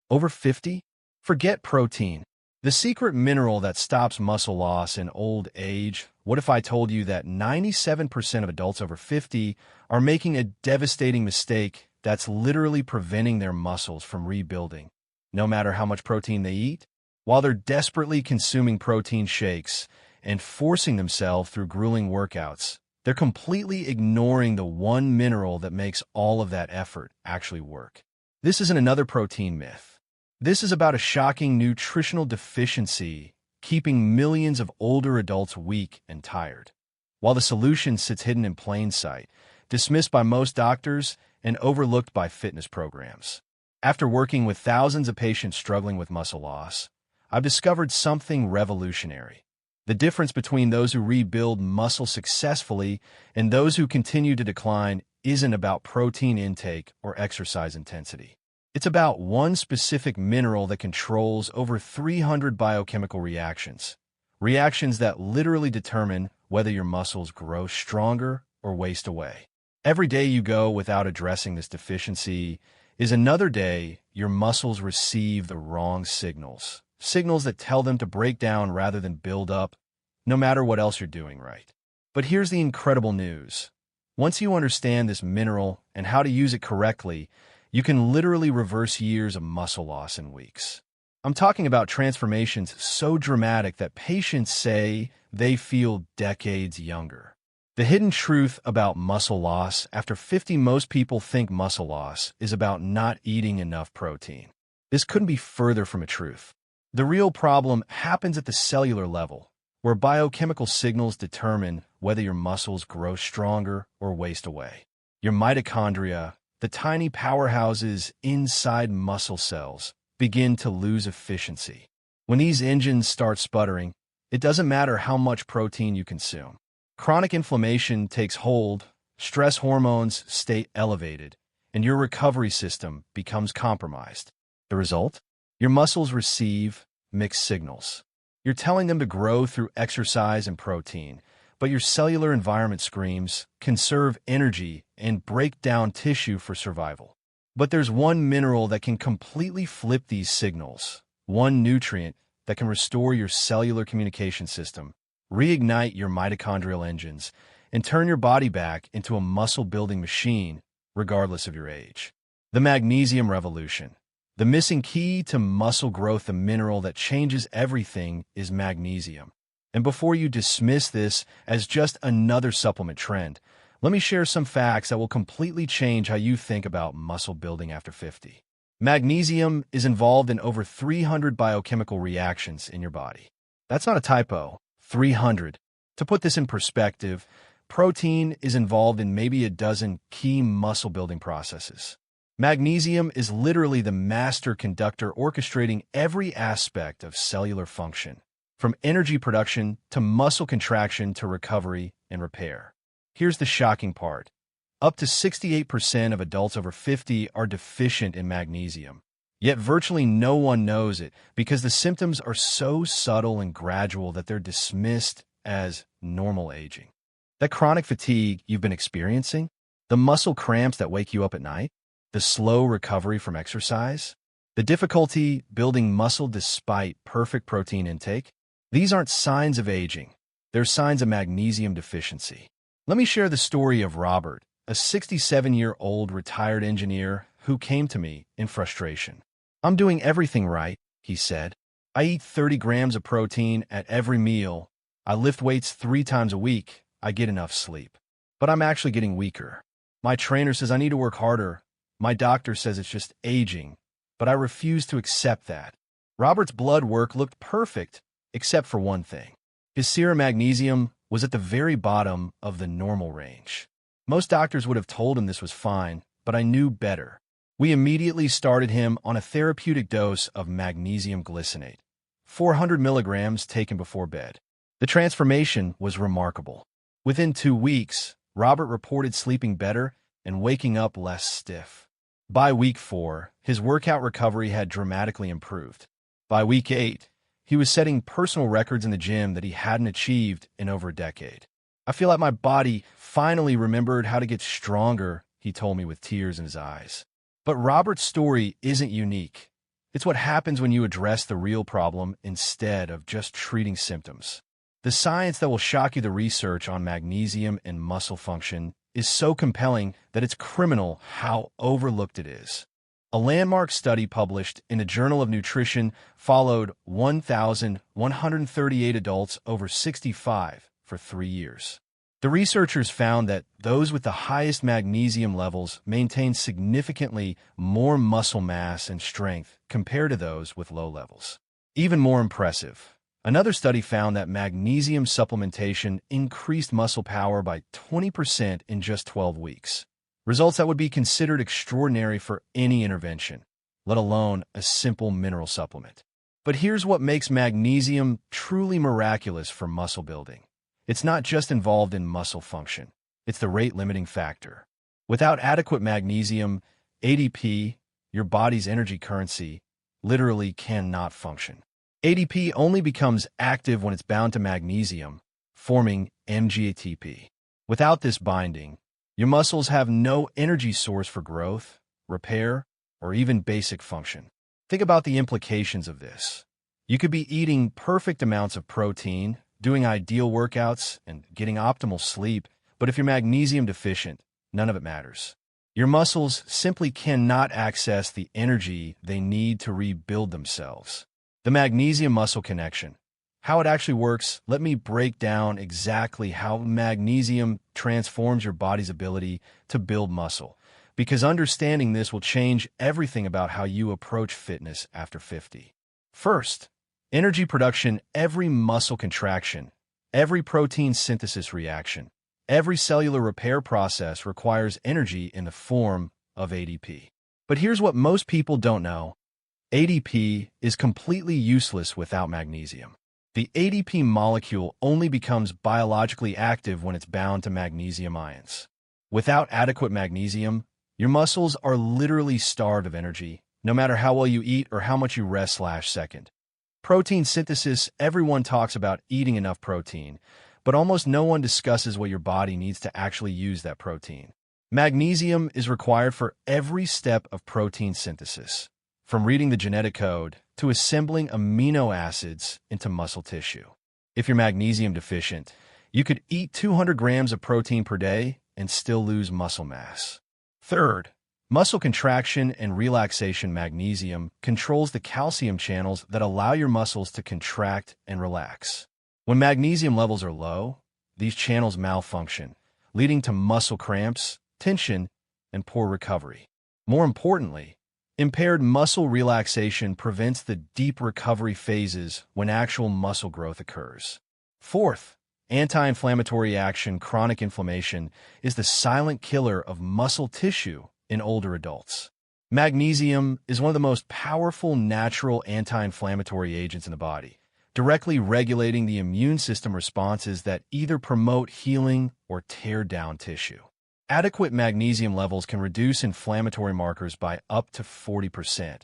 Over 50? Forget protein. The secret mineral that stops muscle loss in old age. What if I told you that 97% of adults over 50 are making a devastating mistake that's literally preventing their muscles from rebuilding, no matter how much protein they eat? While they're desperately consuming protein shakes and forcing themselves through grueling workouts, they're completely ignoring the one mineral that makes all of that effort actually work. This isn't another protein myth. This is about a shocking nutritional deficiency keeping millions of older adults weak and tired. While the solution sits hidden in plain sight, dismissed by most doctors and overlooked by fitness programs. After working with thousands of patients struggling with muscle loss, I've discovered something revolutionary. The difference between those who rebuild muscle successfully and those who continue to decline isn't about protein intake or exercise intensity. It's about one specific mineral that controls over 300 biochemical reactions. Reactions that literally determine whether your muscles grow stronger or waste away. Every day you go without addressing this deficiency is another day your muscles receive the wrong signals. Signals that tell them to break down rather than build up, no matter what else you're doing right. But here's the incredible news. Once you understand this mineral and how to use it correctly, you can literally reverse years of muscle loss in weeks. I'm talking about transformations so dramatic that patients say they feel decades younger. The hidden truth about muscle loss after 50, most people think muscle loss is about not eating enough protein. This couldn't be further from a truth. The real problem happens at the cellular level, where biochemical signals determine whether your muscles grow stronger or waste away. Your mitochondria, the tiny powerhouses inside muscle cells, begin to lose efficiency. When these engines start sputtering, it doesn't matter how much protein you consume. Chronic inflammation takes hold, stress hormones stay elevated, and your recovery system becomes compromised. The result? Your muscles receive mixed signals. You're telling them to grow through exercise and protein, but your cellular environment screams, conserve energy and break down tissue for survival. But there's one mineral that can completely flip these signals, one nutrient that can restore your cellular communication system, reignite your mitochondrial engines, and turn your body back into a muscle-building machine, regardless of your age. The magnesium revolution. The missing key to muscle growth, the mineral that changes everything, is magnesium. And before you dismiss this as just another supplement trend, let me share some facts that will completely change how you think about muscle building after 50. Magnesium is involved in over 300 biochemical reactions in your body. That's not a typo, 300. To put this in perspective, protein is involved in maybe a dozen key muscle building processes. Magnesium is literally the master conductor orchestrating every aspect of cellular function, from energy production to muscle contraction to recovery and repair. Here's the shocking part. Up to 68% of adults over 50 are deficient in magnesium. Yet virtually no one knows it because the symptoms are so subtle and gradual that they're dismissed as normal aging. That chronic fatigue you've been experiencing, the muscle cramps that wake you up at night, the slow recovery from exercise, the difficulty building muscle despite perfect protein intake, these aren't signs of aging. They're signs of magnesium deficiency. Let me share the story of Robert, a 67-year-old retired engineer who came to me in frustration. "I'm doing everything right," he said. "I eat 30 grams of protein at every meal. I lift weights 3 times a week. I get enough sleep. But I'm actually getting weaker. My trainer says I need to work harder. My doctor says it's just aging, but I refuse to accept that." Robert's blood work looked perfect, except for one thing. His serum magnesium was at the very bottom of the normal range. Most doctors would have told him this was fine, but I knew better. We immediately started him on a therapeutic dose of magnesium glycinate, 400 milligrams taken before bed. The transformation was remarkable. Within 2 weeks, Robert reported sleeping better and waking up less stiff. By week 4, his workout recovery had dramatically improved. By week 8, he was setting personal records in the gym that he hadn't achieved in over a decade. "I feel like my body finally remembered how to get stronger," he told me with tears in his eyes. But Robert's story isn't unique. It's what happens when you address the real problem instead of just treating symptoms. The science that will shock you. The research on magnesium and muscle function is so compelling that it's criminal how overlooked it is. A landmark study published in the Journal of Nutrition followed 1,138 adults over 65 for 3 years. The researchers found that those with the highest magnesium levels maintained significantly more muscle mass and strength compared to those with low levels. Even more impressive, another study found that magnesium supplementation increased muscle power by 20% in just 12 weeks. Results that would be considered extraordinary for any intervention, let alone a simple mineral supplement. But here's what makes magnesium truly miraculous for muscle building. It's not just involved in muscle function. It's the rate-limiting factor. Without adequate magnesium, ADP, your body's energy currency, literally cannot function. ADP only becomes active when it's bound to magnesium, forming MGATP. Without this binding, your muscles have no energy source for growth, repair, or even basic function. Think about the implications of this. You could be eating perfect amounts of protein, doing ideal workouts, and getting optimal sleep, but if you're magnesium deficient, none of it matters. Your muscles simply cannot access the energy they need to rebuild themselves. The magnesium-muscle connection. How it actually works, let me break down exactly how magnesium transforms your body's ability to build muscle, because understanding this will change everything about how you approach fitness after 50. First, energy production. Every muscle contraction, every protein synthesis reaction, every cellular repair process requires energy in the form of ADP. But here's what most people don't know. ADP is completely useless without magnesium. The ADP molecule only becomes biologically active when it's bound to magnesium ions. Without adequate magnesium, your muscles are literally starved of energy, no matter how well you eat or how much you rest/second. Protein synthesis. Everyone talks about eating enough protein, but almost no one discusses what your body needs to actually use that protein. Magnesium is required for every step of protein synthesis, from reading the genetic code to assembling amino acids into muscle tissue. If you're magnesium deficient, you could eat 200 grams of protein per day and still lose muscle mass. Third, muscle contraction and relaxation. Magnesium controls the calcium channels that allow your muscles to contract and relax. When magnesium levels are low, these channels malfunction, leading to muscle cramps, tension, and poor recovery. More importantly, impaired muscle relaxation prevents the deep recovery phases when actual muscle growth occurs. Fourth, anti-inflammatory action. Chronic inflammation is the silent killer of muscle tissue in older adults. Magnesium is one of the most powerful natural anti-inflammatory agents in the body, directly regulating the immune system responses that either promote healing or tear down tissue. Adequate magnesium levels can reduce inflammatory markers by up to 40%,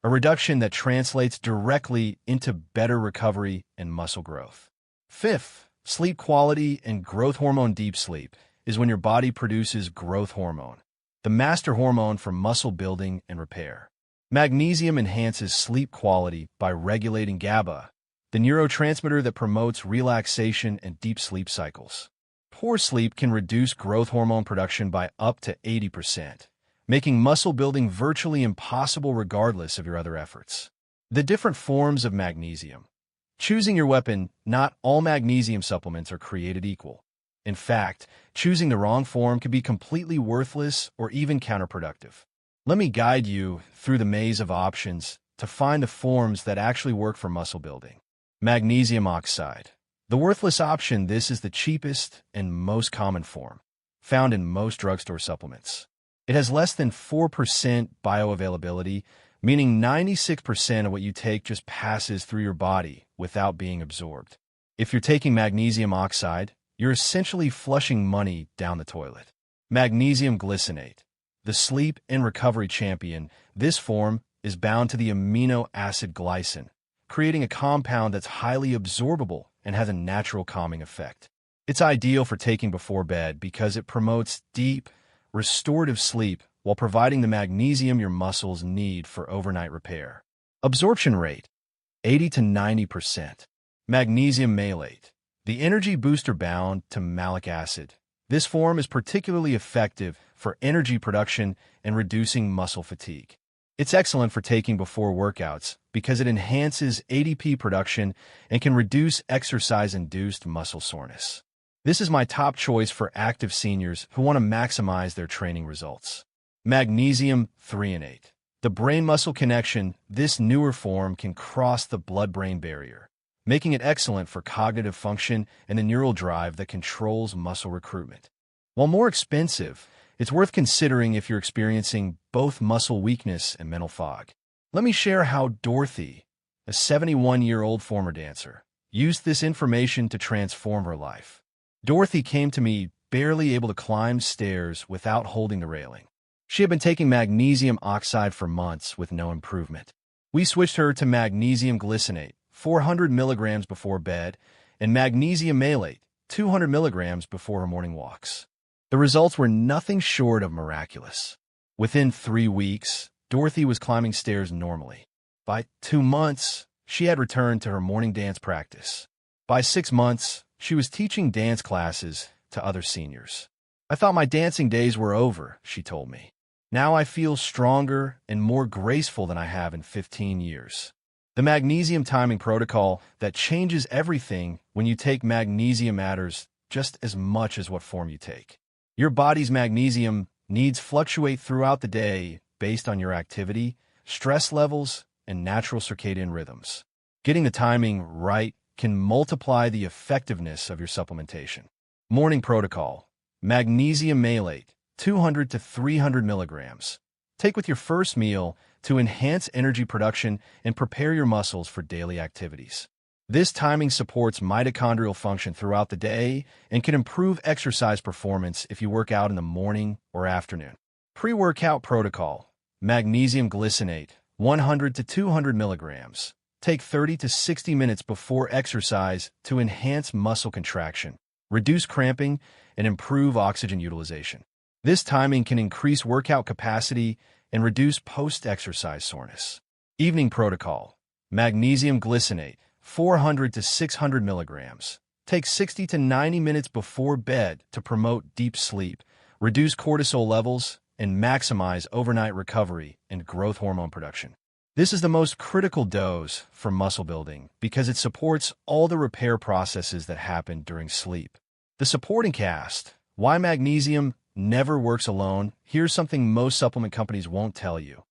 a reduction that translates directly into better recovery and muscle growth. Fifth, sleep quality and growth hormone. Deep sleep is when your body produces growth hormone, the master hormone for muscle building and repair. Magnesium enhances sleep quality by regulating GABA, the neurotransmitter that promotes relaxation and deep sleep cycles. Poor sleep can reduce growth hormone production by up to 80%, making muscle building virtually impossible regardless of your other efforts. The different forms of magnesium. Choosing your weapon. Not all magnesium supplements are created equal. In fact, choosing the wrong form can be completely worthless or even counterproductive. Let me guide you through the maze of options to find the forms that actually work for muscle building. Magnesium oxide. The worthless option. This is the cheapest and most common form, found in most drugstore supplements. It has less than 4% bioavailability, meaning 96% of what you take just passes through your body without being absorbed. If you're taking magnesium oxide, you're essentially flushing money down the toilet. Magnesium glycinate. The sleep and recovery champion. This form is bound to the amino acid glycine, creating a compound that's highly absorbable and has a natural calming effect. It's ideal for taking before bed because it promotes deep, restorative sleep while providing the magnesium your muscles need for overnight repair. Absorption rate, 80 to 90%. Magnesium malate, the energy booster bound to malic acid. This form is particularly effective for energy production and reducing muscle fatigue. It's excellent for taking before workouts because it enhances ADP production and can reduce exercise-induced muscle soreness. This is my top choice for active seniors who want to maximize their training results. Magnesium threonate. The brain-muscle connection, this newer form can cross the blood-brain barrier, making it excellent for cognitive function and the neural drive that controls muscle recruitment. While more expensive, it's worth considering if you're experiencing both muscle weakness and mental fog. Let me share how Dorothy, a 71-year-old former dancer, used this information to transform her life. Dorothy came to me barely able to climb stairs without holding the railing. She had been taking magnesium oxide for months with no improvement. We switched her to magnesium glycinate, 400 milligrams before bed, and magnesium malate, 200 milligrams before her morning walks. The results were nothing short of miraculous. Within 3 weeks, Dorothy was climbing stairs normally. By 2 months, she had returned to her morning dance practice. By 6 months, she was teaching dance classes to other seniors. I thought my dancing days were over, she told me. Now I feel stronger and more graceful than I have in 15 years. The magnesium timing protocol that changes everything when you take magnesium matters just as much as what form you take. Your body's magnesium needs fluctuate throughout the day based on your activity, stress levels, and natural circadian rhythms. Getting the timing right can multiply the effectiveness of your supplementation. Morning protocol. Magnesium malate, 200 to 300 milligrams. Take with your first meal to enhance energy production and prepare your muscles for daily activities. This timing supports mitochondrial function throughout the day and can improve exercise performance if you work out in the morning or afternoon. Pre-workout protocol. Magnesium glycinate, 100 to 200 milligrams. Take 30 to 60 minutes before exercise to enhance muscle contraction, reduce cramping, and improve oxygen utilization. This timing can increase workout capacity and reduce post-exercise soreness. Evening protocol. Magnesium glycinate, 400 to 600 milligrams. Take 60 to 90 minutes before bed to promote deep sleep, reduce cortisol levels, and maximize overnight recovery and growth hormone production. This is the most critical dose for muscle building because it supports all the repair processes that happen during sleep. The supporting cast. Why magnesium never works alone. Here's something most supplement companies won't tell you.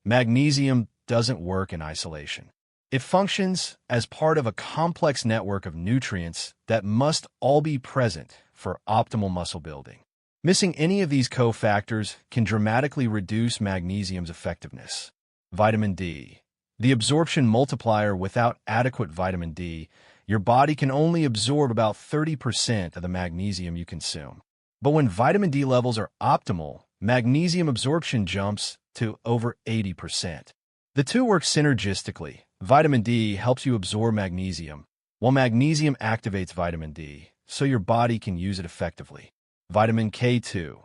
Magnesium doesn't work in isolation. It functions as part of a complex network of nutrients that must all be present for optimal muscle building. Missing any of these cofactors can dramatically reduce magnesium's effectiveness. Vitamin D. The absorption multiplier. Without adequate vitamin D, your body can only absorb about 30% of the magnesium you consume. But when vitamin D levels are optimal, magnesium absorption jumps to over 80%. The two work synergistically. Vitamin D helps you absorb magnesium, while magnesium activates vitamin D, so your body can use it effectively. Vitamin K2.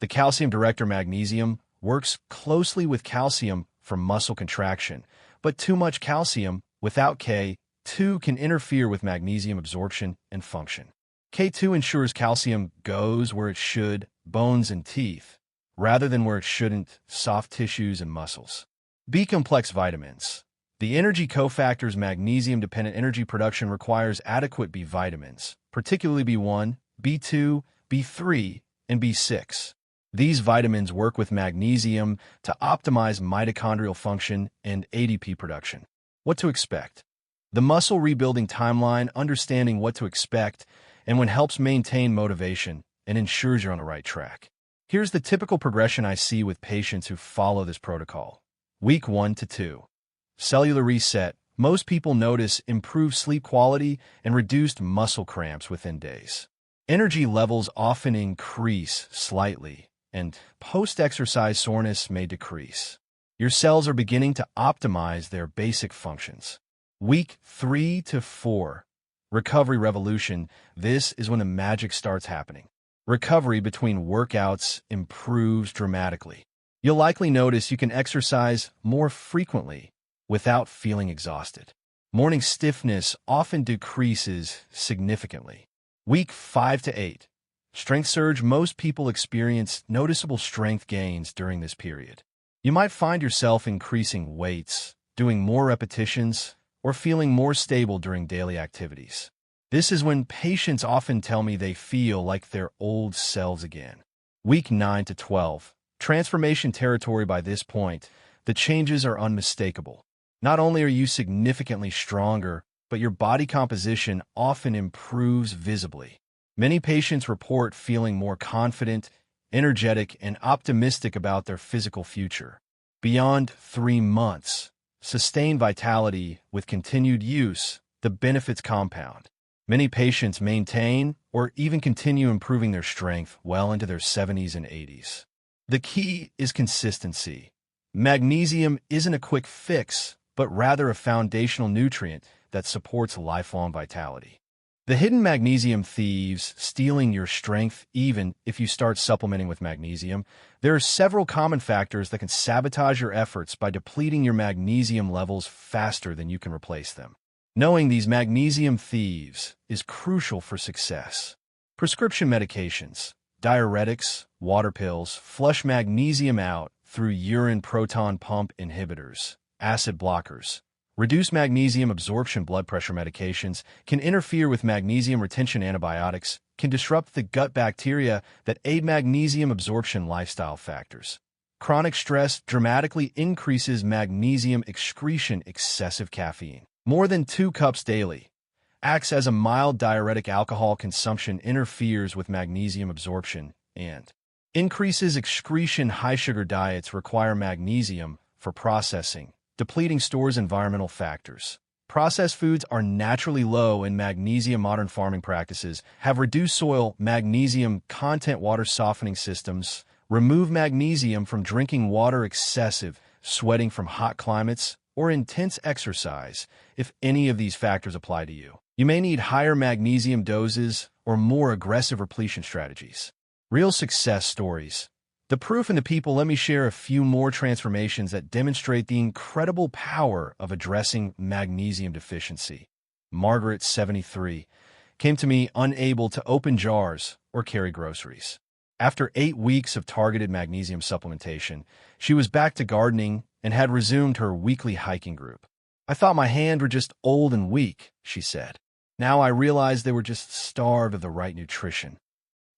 The calcium director. Magnesium works closely with calcium for muscle contraction, but too much calcium without K2 can interfere with magnesium absorption and function. K2 ensures calcium goes where it should, bones and teeth, rather than where it shouldn't, soft tissues and muscles. B-complex vitamins. The energy cofactors. Magnesium-dependent energy production requires adequate B vitamins, particularly B1, B2, B3, and B6. These vitamins work with magnesium to optimize mitochondrial function and ADP production. What to expect? The muscle rebuilding timeline. Understanding what to expect and when helps maintain motivation and ensures you're on the right track. Here's the typical progression I see with patients who follow this protocol. Week 1 to 2. Cellular reset. Most people notice improved sleep quality and reduced muscle cramps within days. Energy levels often increase slightly, and post-exercise soreness may decrease. Your cells are beginning to optimize their basic functions. Week 3 to 4. Recovery revolution. This is when the magic starts happening. Recovery between workouts improves dramatically. You'll likely notice you can exercise more frequently, without feeling exhausted. Morning stiffness often decreases significantly. Week 5 to 8. Strength surge. Most people experience noticeable strength gains during this period. You might find yourself increasing weights, doing more repetitions, or feeling more stable during daily activities. This is when patients often tell me they feel like their old selves again. Week 9 to 12. Transformation territory. By this point, the changes are unmistakable. Not only are you significantly stronger, but your body composition often improves visibly. Many patients report feeling more confident, energetic, and optimistic about their physical future. Beyond 3 months, sustained vitality with continued use, the benefits compound. Many patients maintain or even continue improving their strength well into their 70s and 80s. The key is consistency. Magnesium isn't a quick fix, but rather a foundational nutrient that supports lifelong vitality. The hidden magnesium thieves stealing your strength even if you start supplementing with magnesium. There are several common factors that can sabotage your efforts by depleting your magnesium levels faster than you can replace them. Knowing these magnesium thieves is crucial for success. Prescription medications, diuretics, water pills, flush magnesium out through urine proton pump inhibitors, acid blockers. Reduce magnesium absorption. Blood pressure medications can interfere with magnesium retention. Antibiotics can disrupt the gut bacteria that aid magnesium absorption. Lifestyle factors. Chronic stress dramatically increases magnesium excretion. Excessive caffeine, more than 2 cups daily, acts as a mild diuretic. Alcohol consumption interferes with magnesium absorption and increases excretion. High-sugar diets require magnesium for processing, depleting stores. Environmental factors. Processed foods are naturally low in magnesium. Modern farming practices have reduced soil magnesium content. Water softening systems remove magnesium from drinking water. Excessive sweating from hot climates or intense exercise. If any of these factors apply to you, you may need higher magnesium doses or more aggressive repletion strategies. Real success stories. The proof in the people. Let me share a few more transformations that demonstrate the incredible power of addressing magnesium deficiency. Margaret, 73, came to me unable to open jars or carry groceries. After 8 weeks of targeted magnesium supplementation, she was back to gardening and had resumed her weekly hiking group. I thought my hands were just old and weak, she said. Now I realized they were just starved of the right nutrition.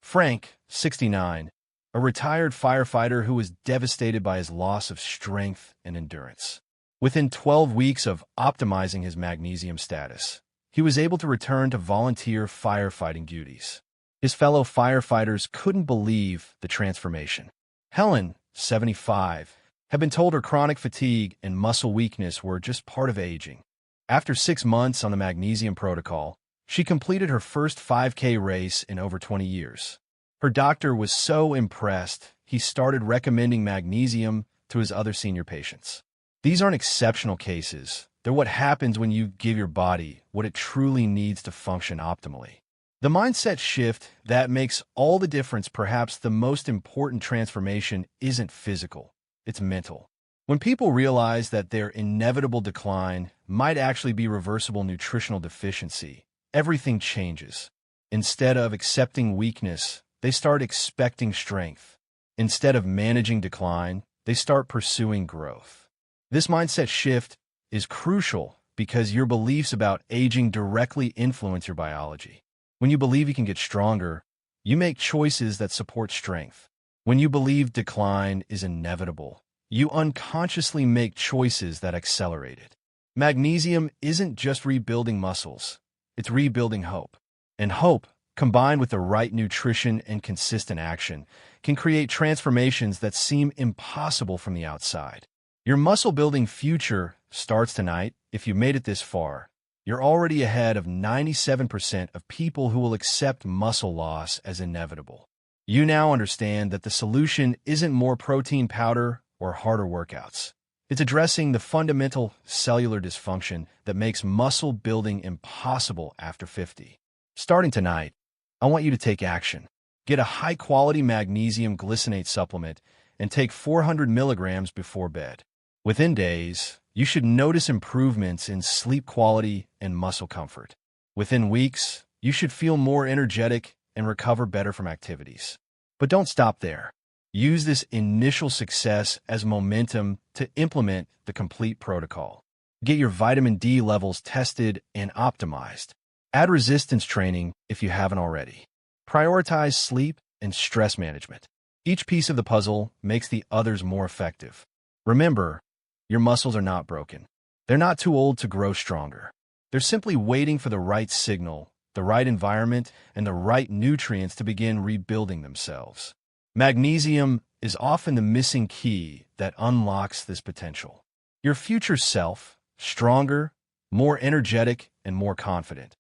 Frank, 69, a retired firefighter who was devastated by his loss of strength and endurance. Within 12 weeks of optimizing his magnesium status, he was able to return to volunteer firefighting duties. His fellow firefighters couldn't believe the transformation. Helen, 75, had been told her chronic fatigue and muscle weakness were just part of aging. After 6 months on the magnesium protocol, she completed her first 5K race in over 20 years. Her doctor was so impressed, he started recommending magnesium to his other senior patients. These aren't exceptional cases. They're what happens when you give your body what it truly needs to function optimally. The mindset shift that makes all the difference. Perhaps the most important transformation isn't physical, it's mental. When people realize that their inevitable decline might actually be reversible nutritional deficiency, everything changes. Instead of accepting weakness, they start expecting strength. Instead of managing decline, they start pursuing growth. This mindset shift is crucial because your beliefs about aging directly influence your biology. When you believe you can get stronger, you make choices that support strength. When you believe decline is inevitable, you unconsciously make choices that accelerate it. Magnesium isn't just rebuilding muscles, it's rebuilding hope. And hope, combined with the right nutrition and consistent action, can create transformations that seem impossible from the outside. Your muscle-building future starts tonight. If you made it this far, you're already ahead of 97% of people who will accept muscle loss as inevitable. You now understand that the solution isn't more protein powder or harder workouts. It's addressing the fundamental cellular dysfunction that makes muscle building impossible after 50. Starting tonight, I want you to take action. Get a high-quality magnesium glycinate supplement and take 400 milligrams before bed. Within days, you should notice improvements in sleep quality and muscle comfort. Within weeks, you should feel more energetic and recover better from activities. But don't stop there. Use this initial success as momentum to implement the complete protocol. Get your vitamin D levels tested and optimized. Add resistance training if you haven't already. Prioritize sleep and stress management. Each piece of the puzzle makes the others more effective. Remember, your muscles are not broken. They're not too old to grow stronger. They're simply waiting for the right signal, the right environment, and the right nutrients to begin rebuilding themselves. Magnesium is often the missing key that unlocks this potential. Your future self, stronger, more energetic, and more confident,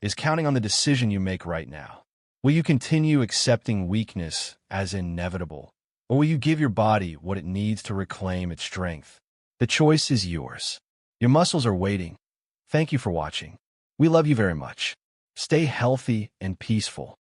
is counting on the decision you make right now. Will you continue accepting weakness as inevitable, or will you give your body what it needs to reclaim its strength? The choice is yours. Your muscles are waiting. Thank you for watching. We love you very much. Stay healthy and peaceful.